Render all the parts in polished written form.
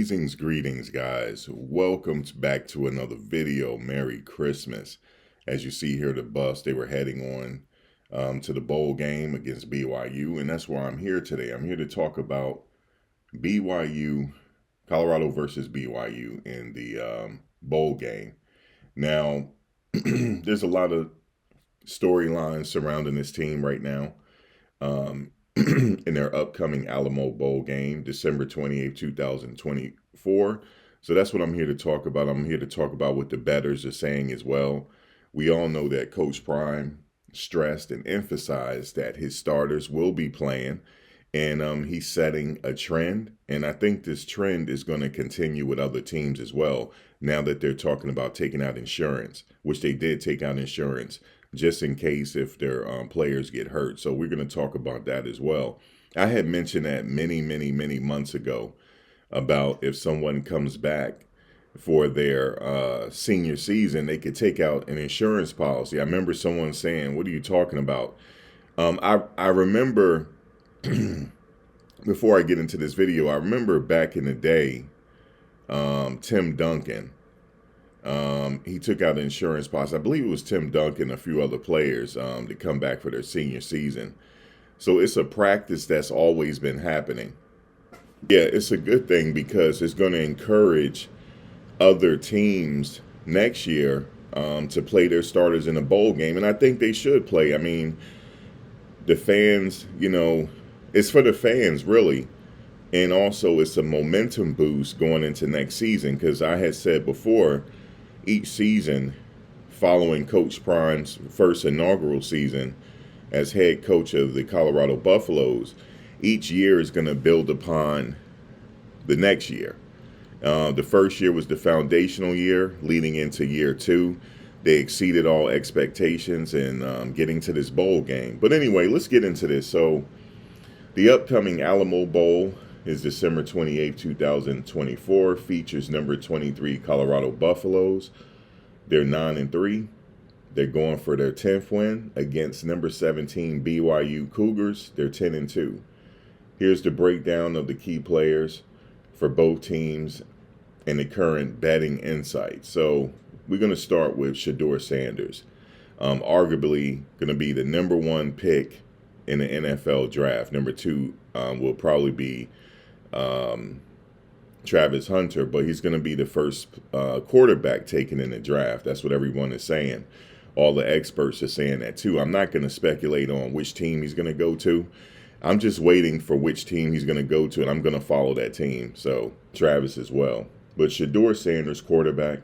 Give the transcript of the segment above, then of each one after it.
Greetings, guys. Welcome back to another video. Merry Christmas. As you see here, the bus, they were heading on to the bowl game against BYU, and that's why I'm here today. I'm here to talk about BYU, Colorado versus BYU in the bowl game. Now, there's a lot of storylines surrounding this team right now. In their upcoming Alamo Bowl game, December 28th, 2024. So that's what I'm here to talk about. I'm here to talk about what the bettors are saying as well. We all know that Coach Prime stressed and emphasized that his starters will be playing, and he's setting a trend. And I think this trend is going to continue with other teams as well, now that they're talking about taking out insurance, which they did take out insurance just in case if their players get hurt. So we're going to talk about that as well. I had mentioned that many months ago about if someone comes back for their senior season, they could take out an insurance policy. I remember someone saying, "What are you talking about?" I remember, before I get into this video, I remember back in the day, Tim Duncan. He took out an insurance policy. I believe it was Tim Duncan and a few other players to come back for their senior season. So it's a practice that's always been happening. Yeah, it's a good thing because it's going to encourage other teams next year to play their starters in a bowl game. And I think they should play. I mean, the fans, it's for the fans, really. And also it's a momentum boost going into next season because I had said before, each season following Coach Prime's first inaugural season as head coach of the Colorado Buffaloes, each year is going to build upon the next year. The first year was the foundational year leading into year two. They exceeded all expectations in getting to this bowl game. But anyway, let's get into this. So the upcoming Alamo Bowl is December 28, 2024, features number 23 Colorado Buffaloes. They're 9-3. They're going for their 10th win against number 17 BYU Cougars. They're 10-2. Here's the breakdown of the key players for both teams and the current betting insight. So we're going to start with Shedeur Sanders, arguably going to be the number one pick in the NFL draft. Number two will probably be Travis Hunter, but he's going to be the first quarterback taken in the draft. That's what everyone is saying. All the experts are saying that too. I'm not going to speculate on which team he's going to go to. I'm just waiting for which team he's going to go to, and I'm going to follow that team. So Travis as well. But Shedeur Sanders, quarterback.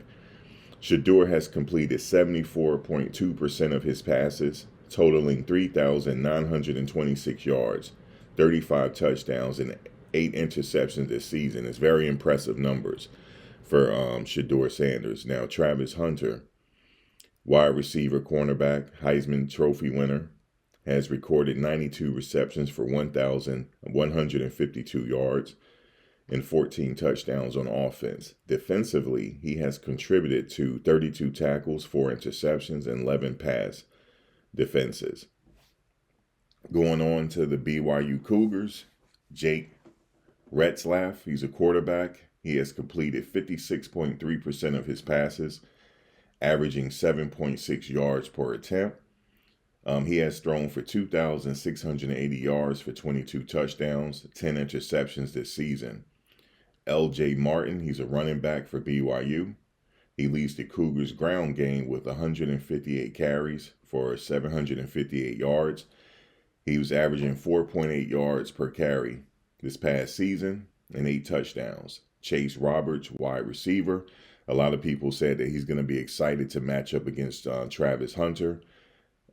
Shedeur has completed 74.2% of his passes, totaling 3,926 yards, 35 touchdowns, and 8 interceptions this season. It's very impressive numbers for Shedeur Sanders. Now, Travis Hunter, wide receiver, cornerback, Heisman Trophy winner, has recorded 92 receptions for 1,152 yards and 14 touchdowns on offense. Defensively, he has contributed to 32 tackles, 4 interceptions, and 11 pass defenses. Going on to the BYU Cougars, Jake Retzlaff, he's a quarterback. He has completed 56.3% of his passes, averaging 7.6 yards per attempt. He has thrown for 2,680 yards for 22 touchdowns, 10 interceptions this season. LJ Martin, he's a running back for BYU. He leads the Cougars ground game with 158 carries for 758 yards. He was averaging 4.8 yards per carry this past season and 8 touchdowns. Chase Roberts, wide receiver. A lot of people said that he's going to be excited to match up against Travis Hunter.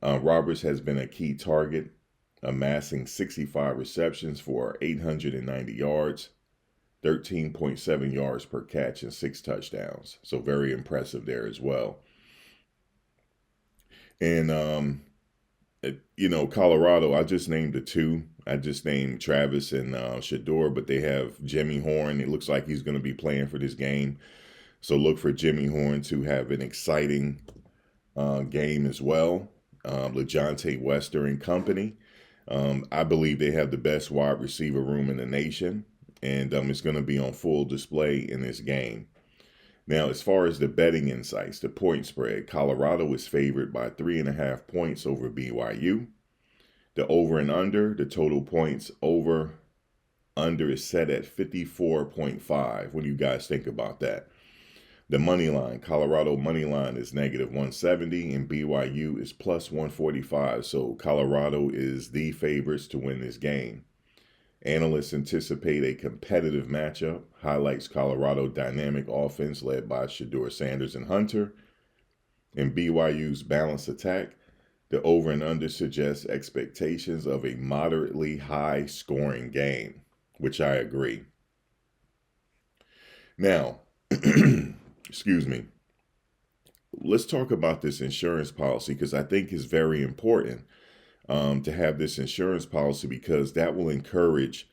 Roberts has been a key target, amassing 65 receptions for 890 yards, 13.7 yards per catch, and 6 touchdowns. So very impressive there as well. And, Colorado, I just named the two. I just named Travis and Shedeur, but they have Jimmy Horn. It looks like he's going to be playing for this game. So look for Jimmy Horn to have an exciting game as well. LeJontay Wester and company. I believe they have the best wide receiver room in the nation. and it's going to be on full display in this game. Now, as far as the betting insights, the point spread, Colorado is favored by 3.5 points over BYU. The over and under, the total points under is set at 54.5. What do you guys think about that? The money line, Colorado money line is -170 and BYU is +145. So Colorado is the favorites to win this game. Analysts anticipate a competitive matchup, highlights Colorado dynamic offense led by Shedeur Sanders and Hunter, and BYU's balanced attack. The over and under suggests expectations of a moderately high scoring game, which I agree. Now, excuse me, let's talk about this insurance policy because I think it's very important to have this insurance policy because that will encourage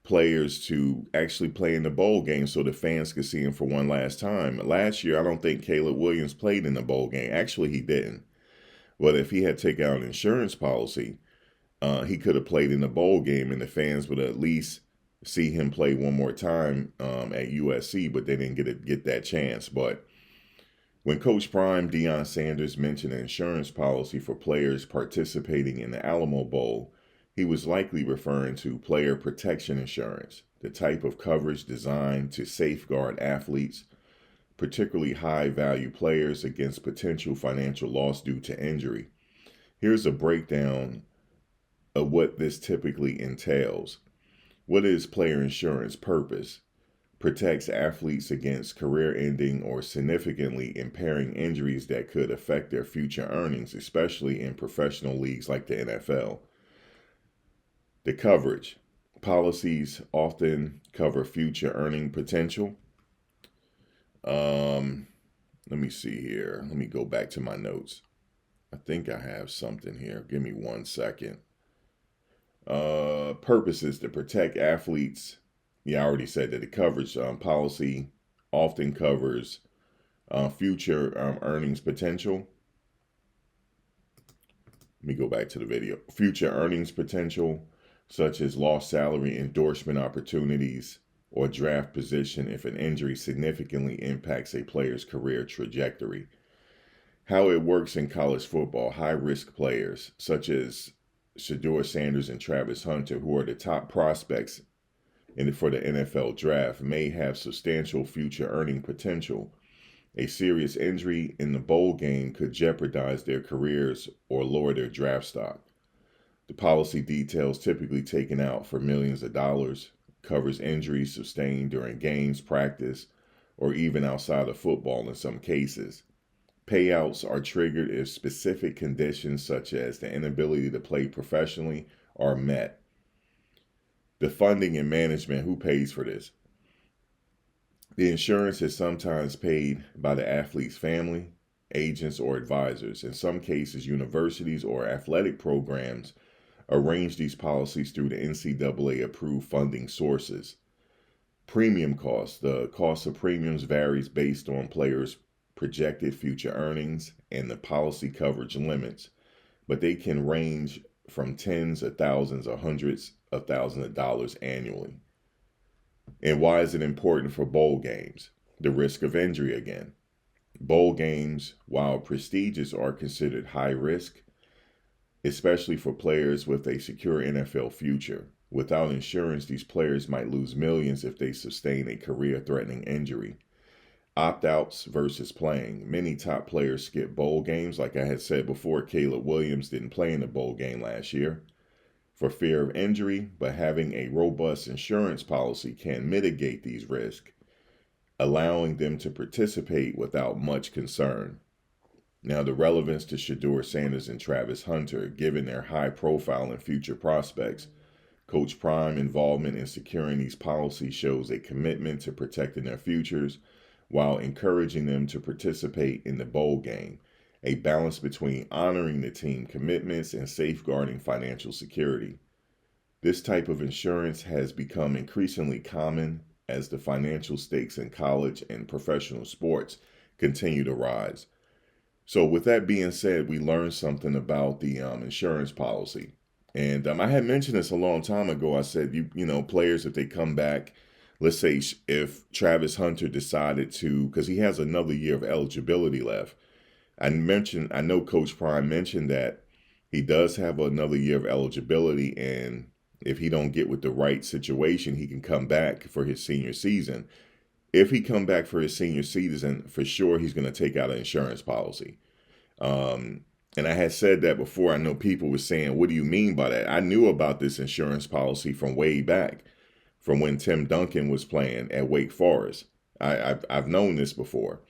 players to actually play in the bowl game so the fans can see him for one last time. Last year, I don't think Caleb Williams played in the bowl game. Actually, he didn't. But if he had taken out an insurance policy, he could have played in the bowl game and the fans would at least see him play one more time at USC, but they didn't get that chance. But when Coach Prime Deion Sanders mentioned an insurance policy for players participating in the Alamo Bowl, he was likely referring to player protection insurance, the type of coverage designed to safeguard athletes, particularly high-value players, against potential financial loss due to injury. Here's a breakdown of what this typically entails. What is player insurance purpose? Protects athletes against career-ending or significantly impairing injuries that could affect their future earnings, especially in professional leagues like the NFL. The coverage. Policies often cover future earning potential. Let me see here. Let me go back to my notes. I think I have something here. Give me 1 second. Purposes to protect athletes. Yeah, I already said that the coverage policy often covers future earnings potential. Let me go back to the video. Future earnings potential, such as lost salary, endorsement opportunities, or draft position if an injury significantly impacts a player's career trajectory. How it works in college football, high-risk players, such as Shedeur Sanders and Travis Hunter, who are the top prospects for the NFL draft, may have substantial future earning potential. A serious injury in the bowl game could jeopardize their careers or lower their draft stock. The policy details typically taken out for millions of dollars, covers injuries sustained during games, practice, or even outside of football in some cases. Payouts are triggered if specific conditions such as the inability to play professionally are met. The funding and management, who pays for this? The insurance is sometimes paid by the athlete's family, agents, or advisors. In some cases, universities or athletic programs arrange these policies through the NCAA-approved funding sources. Premium costs. The cost of premiums varies based on players' projected future earnings and the policy coverage limits, but they can range from tens of thousands or hundreds of thousands of dollars annually. And why is it important for bowl games? The risk of injury again. Bowl games, while prestigious, are considered high risk, especially for players with a secure NFL future. Without insurance, these players might lose millions if they sustain a career-threatening injury. Opt-outs versus playing. Many top players skip bowl games. Like I had said before, Caleb Williams didn't play in the bowl game last year for fear of injury, but having a robust insurance policy can mitigate these risks, allowing them to participate without much concern. Now, the relevance to Shedeur Sanders and Travis Hunter, given their high profile and future prospects. Coach Prime involvement in securing these policies shows a commitment to protecting their futures while encouraging them to participate in the bowl game, a balance between honoring the team commitments and safeguarding financial security. This type of insurance has become increasingly common as the financial stakes in college and professional sports continue to rise. So with that being said, we learned something about the insurance policy. And I had mentioned this a long time ago. I said, players, if they come back let's say if Travis Hunter decided to, because he has another year of eligibility left. I know Coach Prime mentioned that he does have another year of eligibility, and if he don't get with the right situation, he can come back for his senior season. If he come back for his senior season, for sure he's going to take out an insurance policy. Um, and I had said that before. I know people were saying, "What do you mean by that?" I knew about this insurance policy from way back, from when Tim Duncan was playing at Wake Forest. I've known this before.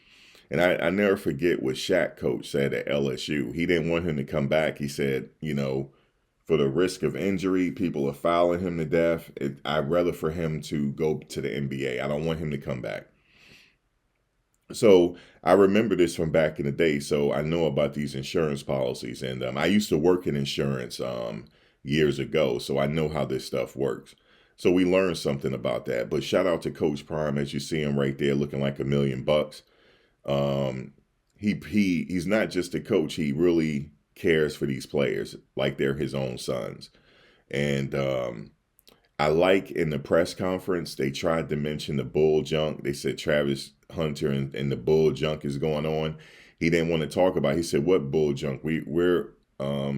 And I never forget what Shaq coach said at LSU. He didn't want him to come back. He said, for the risk of injury, people are fouling him to death. I'd rather for him to go to the NBA. I don't want him to come back. So I remember this from back in the day. So I know about these insurance policies. And I used to work in insurance years ago. So I know how this stuff works. So we learned something about that. But shout out to Coach Prime, as you see him right there looking like $1,000,000. He's not just a coach. He really cares for these players like they're his own sons. And I like in the press conference, they tried to mention the bull junk. They said Travis Hunter and the bull junk is going on. He didn't want to talk about it. He said, what bull junk? We're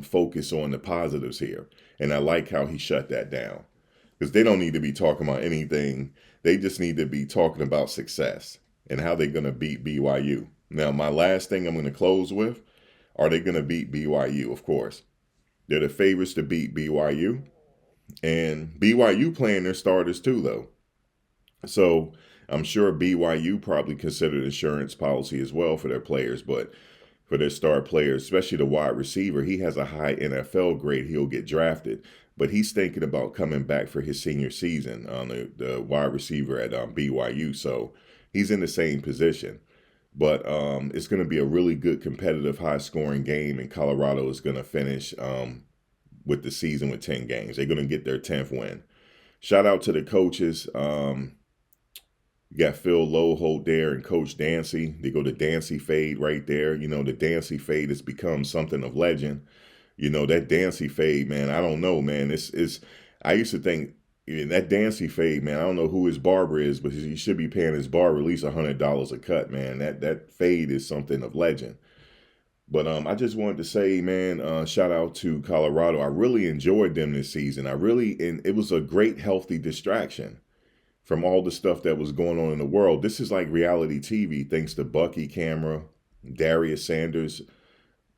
focused on the positives here. And I like how he shut that down. Because they don't need to be talking about anything. They just need to be talking about success and how they're going to beat BYU. Now, my last thing I'm going to close with, are they going to beat BYU? Of course. They're the favorites to beat BYU. And BYU playing their starters too, though. So I'm sure BYU probably considered insurance policy as well for their players, but for their star players, especially the wide receiver, he has a high NFL grade. He'll get drafted. But he's thinking about coming back for his senior season on the wide receiver at BYU. So he's in the same position. But it's going to be a really good, competitive, high-scoring game, and Colorado is going to finish with the season with 10 games. They're going to get their 10th win. Shout out to the coaches. You got Phil Loholt there and Coach Dancy. They go to Dancy Fade right there. The Dancy Fade has become something of legend. That Dancy Fade, man, I don't know, man. I used to think, that Dancy Fade, man, I don't know who his barber is, but he should be paying his barber at least $100 a cut, man. That fade is something of legend. But I just wanted to say, man, shout out to Colorado. I really enjoyed them this season. And it was a great, healthy distraction from all the stuff that was going on in the world. This is like reality TV, thanks to Bucky Camera, Darius Sanders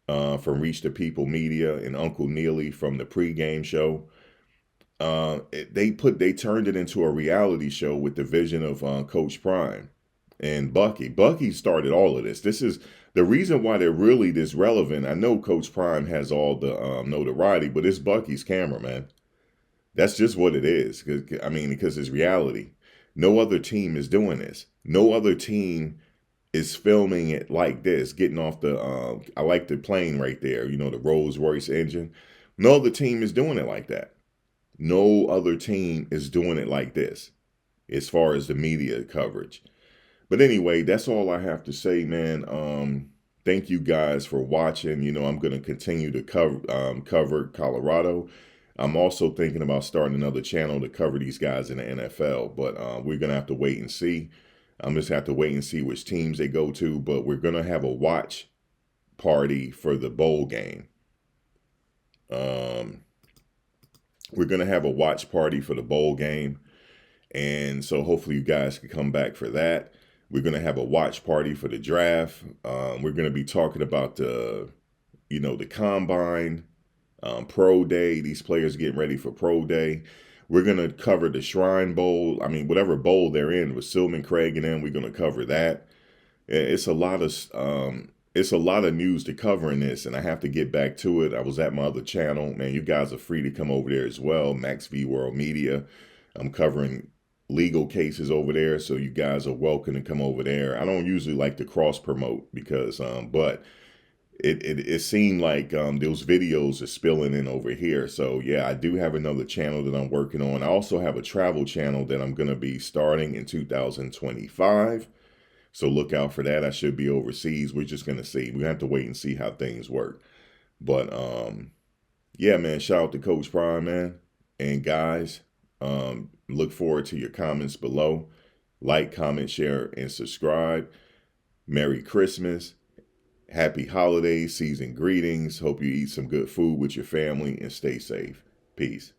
from Reach the People Media, and Uncle Neely from the pregame show. They turned it into a reality show with the vision of Coach Prime and Bucky. Bucky started all of this. This is the reason why they're really this relevant. I know Coach Prime has all the notoriety, but it's Bucky's camera, man. That's just what it is. Because it's reality. No other team is doing this. No other team is filming it like this, getting off I like the plane right there, the Rolls Royce engine. No other team is doing it like that. No other team is doing it like this as far as the media coverage. But anyway, that's all I have to say, man. Thank you guys for watching. I'm going to continue to cover Colorado. I'm also thinking about starting another channel to cover these guys in the NFL, but we're going to have to wait and see. I'm just have to wait and see which teams they go to, but we're going to have a watch party for the bowl game. We're going to have a watch party for the bowl game. And so hopefully you guys can come back for that. We're going to have a watch party for the draft. We're going to be talking about the combine, pro day, these players getting ready for pro day. We're going to cover the Shrine Bowl. Whatever bowl they're in with Silman Craig and them, we're going to cover that. It's a lot of news to cover in this, and I have to get back to it. I was at my other channel. Man, you guys are free to come over there as well, Max V World Media. I'm covering legal cases over there, so you guys are welcome to come over there. I don't usually like to cross promote because, but it seemed like those videos are spilling in over here. So yeah, I do have another channel that I'm working on. I also have a travel channel that I'm going to be starting in 2025. So look out for that. I should be overseas. We're just going to see. We have to wait and see how things work. But yeah, man, shout out to Coach Prime, man. And guys, Look forward to your comments below. Like, comment, share, and subscribe. Merry Christmas. Happy holidays, season greetings. Hope you eat some good food with your family and stay safe. Peace.